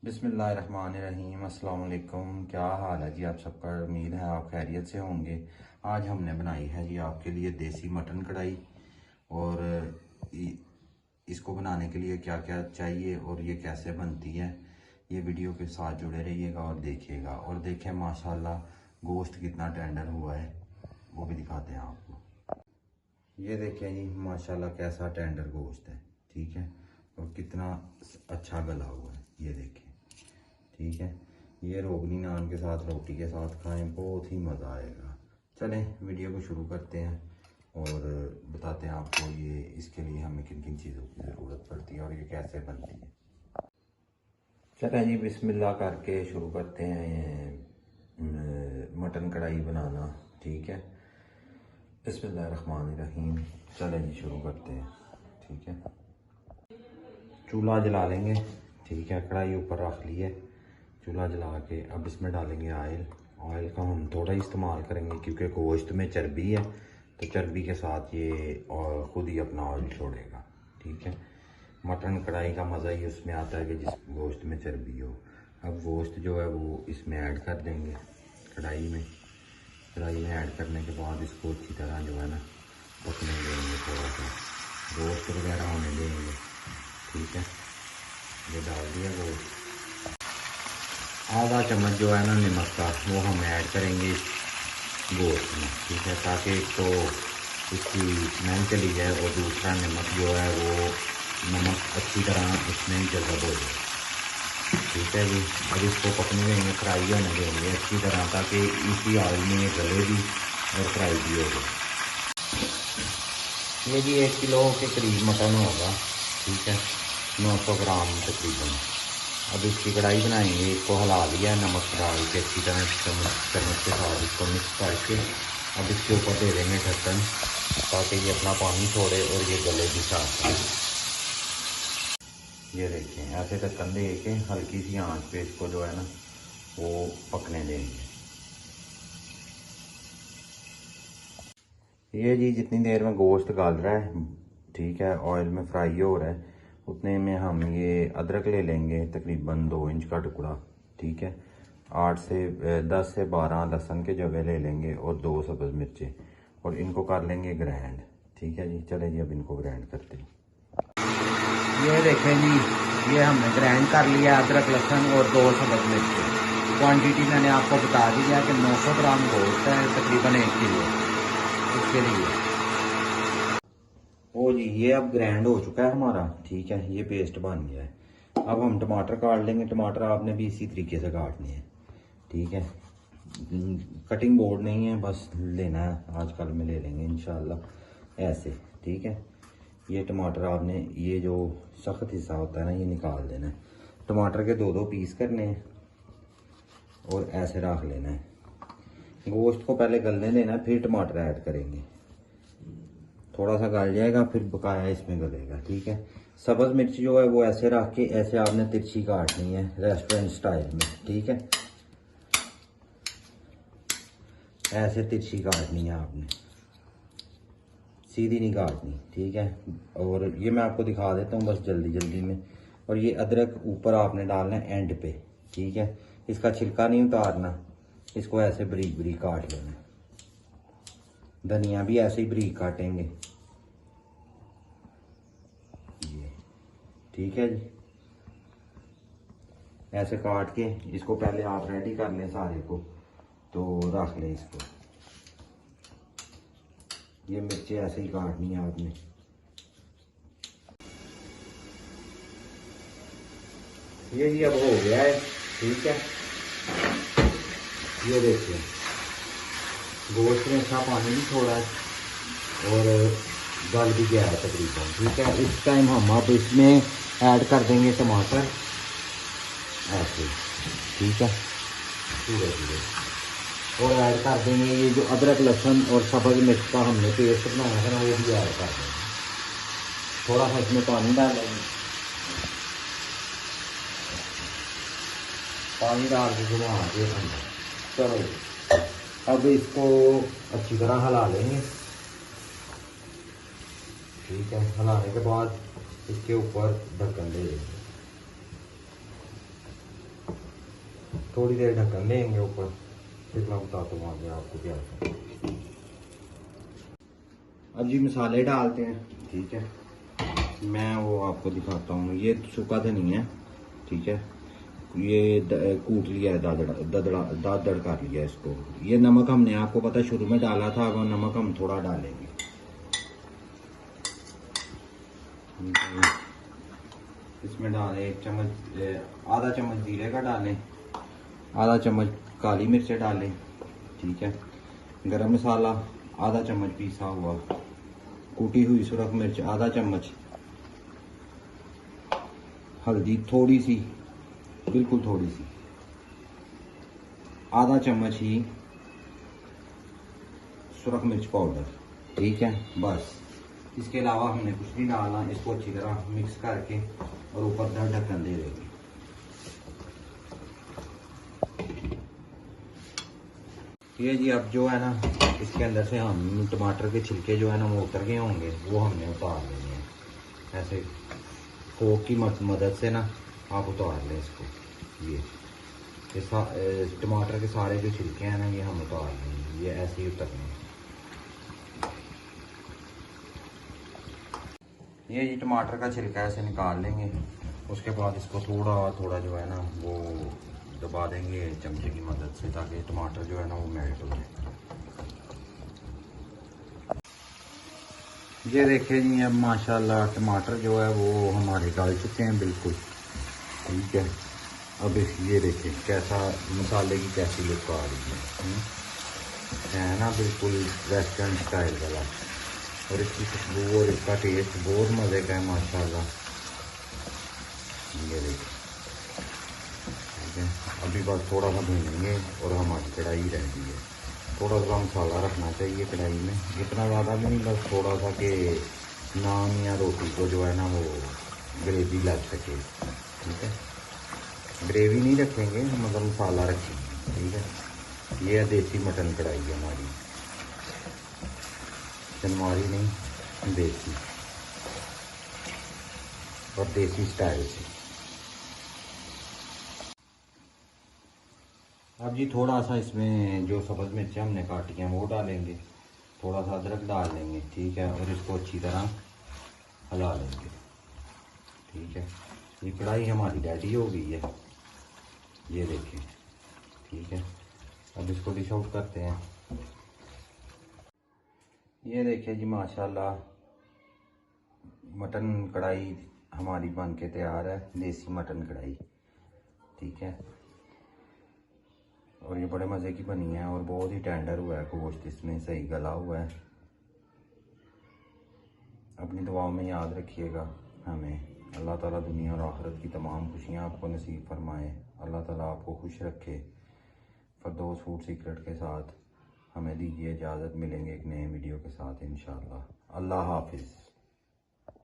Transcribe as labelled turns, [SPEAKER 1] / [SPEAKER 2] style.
[SPEAKER 1] बिस्मिल्लाहिर्रहमानिर्रहीम। अस्सलाम वालेकुम। क्या हाल है जी आप सबका? उम्मीद है आप खैरियत से होंगे। आज हमने बनाई है जी आपके लिए देसी मटन कढ़ाई। और इसको बनाने के लिए क्या क्या चाहिए और ये कैसे बनती है, ये वीडियो के साथ जुड़े रहिएगा और देखिएगा। और देखें माशाल्लाह गोश्त कितना टेंडर हुआ है, वो भी दिखाते हैं आपको। ये देखें जी माशाल्लाह कैसा टेंडर गोश्त है, ठीक है, और कितना अच्छा गला हुआ है, ये देखें, ठीक है। ये रोगनी नान के साथ रोटी के साथ खाएं, बहुत ही मज़ा आएगा। चलें वीडियो को शुरू करते हैं और बताते हैं आपको ये इसके लिए हमें किन किन चीज़ों की ज़रूरत पड़ती है और ये कैसे बनती है। चलें जी बिस्मिल्लाह करके शुरू करते हैं ये मटन कढ़ाई बनाना, ठीक है। बिस्मिल्लाहिर्रहमानिर्रहीम। चलें जी शुरू करते हैं, ठीक है। चूल्हा जला लेंगे, ठीक है। कढ़ाई ऊपर रख ली है, चूल्हा जला के अब इसमें डालेंगे ऑयल। ऑयल का हम थोड़ा ही इस्तेमाल करेंगे क्योंकि गोश्त में चर्बी है, तो चर्बी के साथ ये और ख़ुद ही अपना ऑयल छोड़ेगा, ठीक है। मटन कढ़ाई का मज़ा ही उसमें आता है कि जिस गोश्त में चर्बी हो। अब गोश्त जो है वो इसमें ऐड कर देंगे कढ़ाई में। कढ़ाई में ऐड करने के बाद इसको अच्छी तरह जो है ना पकने देंगे, थोड़ा सा रोस्ट वगैरह होने देंगे, ठीक है। ये डाल दिया गोश्त। आधा चम्मच जो है ना नमक का वो हम ऐड करेंगे इस गोश्त में, ठीक है, ताकि तो इसकी स्मेल चली जाए और दूसरा नमक जो है वो नमक अच्छी तरह इसमें जज़ब हो जाए, ठीक है जी। अब इसको पकने देंगे, फ्राई होने देंगे अच्छी तरह, ताकि इसी ऑयल में ये गले भी और फ्राई भी हो जाए। ये जी 1 किलो के करीब मटन होगा, ठीक है, 900 ग्राम तकरीबन। अब इसकी कढ़ाई बनाएंगे, इसको हिला लिया नमक डाल के अच्छी तरह चम्मच के साथ इसको मिक्स करके अब इसके ऊपर दे देंगे ढक्कन, ताकि ये अपना पानी छोड़े और ये गले भी साफ रहे। ये देखें ऐसे ढक्कन दे के हल्की सी आंच पे इसको जो है ना वो पकने देंगे। ये जी जितनी देर में गोश्त गल रहा है, ठीक है, ऑयल में फ्राई हो रहा है, उतने में हम ये अदरक ले लेंगे तकरीबन 2 इंच का टुकड़ा, ठीक है। 10 से 12 लहसुन के जवे ले लेंगे और 2 सब्ज़ मिर्चें, और इनको कर लेंगे ग्राइंड, ठीक है जी। चले जी अब इनको ग्राइंड करते हैं। ये देखें जी ये हमने ग्राइंड कर लिया अदरक लहसुन और 2 सब्ज़ मिर्चें। क्वांटिटी मैंने आपको बता दी है कि 900 ग्राम गोश्त है, तकरीबन 1 किलो इसके लिए। ओ जी ये अब ग्राइंड हो चुका है हमारा, ठीक है, ये पेस्ट बन गया है। अब हम टमाटर काट लेंगे। टमाटर आपने भी इसी तरीके से काटने हैं, ठीक है। कटिंग बोर्ड नहीं है, बस लेना है, आजकल में ले लेंगे इंशाल्लाह ऐसे, ठीक है। ये टमाटर आपने ये जो सख्त हिस्सा होता है ना ये निकाल देना है। टमाटर के 2-2 पीस करने हैं और ऐसे रख लेना है। गोश्त को पहले गलने देना है, फिर टमाटर ऐड करेंगे। थोड़ा सा गल जाएगा फिर बकाया इसमें गलेगा, ठीक है। सब्ज़ मिर्च जो है वो ऐसे रख के ऐसे आपने तिरछी काटनी है रेस्टोरेंट स्टाइल में, ठीक है, ऐसे तिरछी काटनी है आपने, सीधी नहीं काटनी, ठीक है। और ये मैं आपको दिखा देता हूँ बस जल्दी जल्दी में। और ये अदरक ऊपर आपने डालना है एंड पे, ठीक है, इसका छिलका नहीं उतारना, इसको ऐसे बारीक बारीक काट लेना। धनिया भी ऐसे ही बारीक काटेंगे, ये ठीक है जी। ऐसे काट के इसको पहले आप रेडी कर लें सारे को, तो रख लें इसको। ये मिर्ची ऐसे ही काटनी है आपने। ये जी अब हो गया है, ठीक है। ये देखिए गोश्त में अच्छा पानी भी छोड़ा है और गल भी गया है तकरीबन, ठीक है। इस टाइम हम अब इसमें ऐड कर देंगे टमाटर ऐसे, ठीक है, पूरे पूरे, और ऐड कर देंगे ये जो अदरक लहसुन और सब्ज़ मिर्च का हमने पेस्ट बनाया था ना वो भी ऐड कर देंगे। थोड़ा सा इसमें पानी डाल देंगे, पानी डाल के घुमा के हम चलो अब इसको अच्छी तरह हिला लेंगे, ठीक है। हिलाने के बाद इसके ऊपर ढक्कन दे देंगे। थोड़ी देर ढक्कन देंगे ऊपर, फिर मैं बताता हूँ आगे आपको क्या है। अब जी मसाले डालते हैं, ठीक है। मैं वो आपको दिखाता हूँ, ये सूखा धनिया है, ठीक है। ये कूट लिया है, दादड़ कर लिया इसको। ये नमक हमने आपको पता शुरू में डाला था, अब नमक हम थोड़ा डालेंगे। इसमें डालें 1 चम्मच, आधा चम्मच जीरे का डालें, आधा चम्मच काली मिर्च डालें, ठीक है। गरम मसाला आधा चम्मच पीसा हुआ, कूटी हुई सुरख मिर्च आधा चम्मच, हल्दी थोड़ी सी, बिल्कुल थोड़ी सी, आधा चम्मच ही सुरख मिर्च पाउडर, ठीक है। बस इसके अलावा हमने कुछ नहीं डालना। इसको अच्छी तरह मिक्स करके और ऊपर ढक्कन दे देंगे। ये जी अब जो है ना, इसके अंदर से हम टमाटर के छिलके जो है ना वो उतर गए होंगे, वो हमने उतार लेने हैं। ऐसे फोक की मदद से ना आप उतार लें इसको। ये टमाटर के सारे जो छिलके हैं ना ये हम उतार लेंगे, ये ऐसे ही उतरने हैं। ये जी टमाटर का छिलका ऐसे निकाल लेंगे। उसके बाद इसको थोड़ा थोड़ा जो है ना वो दबा देंगे चमचे की मदद से, ताकि टमाटर जो है ना वो मेल्ट हो जाए। ये देखिए जी अब माशाल्लाह टमाटर जो है वो हमारे डाल चुके हैं बिल्कुल, ठीक है। अब ये देखिए कैसा मसाले की कैसी लुक आ रही है ना, बिल्कुल रेस्टोरेंट स्टाइल वाला। और इसकी खुशबू और इसका टेस्ट बहुत मज़े का है माशाल्लाह। ये देखिए, ठीक है। अभी बस थोड़ा सा भूनेंगे और हमारी कढ़ाई रह गई है। थोड़ा सा मसाला रखना चाहिए कढ़ाई में, इतना ज़्यादा भी नहीं, बस थोड़ा सा कि नान या रोटी को जो है ना वो ग्रेवी लग सके, ठीक है। ग्रेवी नहीं रखेंगे, मतलब मसाला रखेंगे, ठीक है। ये है देसी मटन कढ़ाई हमारी, चनवारी नहीं, देसी, और देसी स्टाइल से। अब जी थोड़ा सा इसमें जो सब्ज़ मिर्चें हमने काटी हैं वो डालेंगे, थोड़ा सा अदरक डाल लेंगे, ठीक है। और इसको अच्छी तरह हिला लेंगे, ठीक है। ये कढ़ाई हमारी रेडी हो गई है, ये देखिए, ठीक है। अब इसको डिश आउट करते हैं। ये देखिए जी माशाल्लाह मटन कढ़ाई हमारी बन के तैयार है, देसी मटन कढ़ाई, ठीक है। और ये बड़े मज़े की बनी है और बहुत ही टेंडर हुआ है गोश्त, इसमें सही गला हुआ है। अपनी दुआओं में याद रखिएगा हमें। अल्लाह ताला दुनिया और आखिरत की तमाम खुशियाँ आपको नसीब फरमाए। अल्लाह ताला आपको खुश रखे। फरदौस फूड सीक्रेट के साथ हमें दीजिए इजाज़त, मिलेंगे एक नए वीडियो के साथ इंशाअल्लाह। अल्लाह हाफिज़।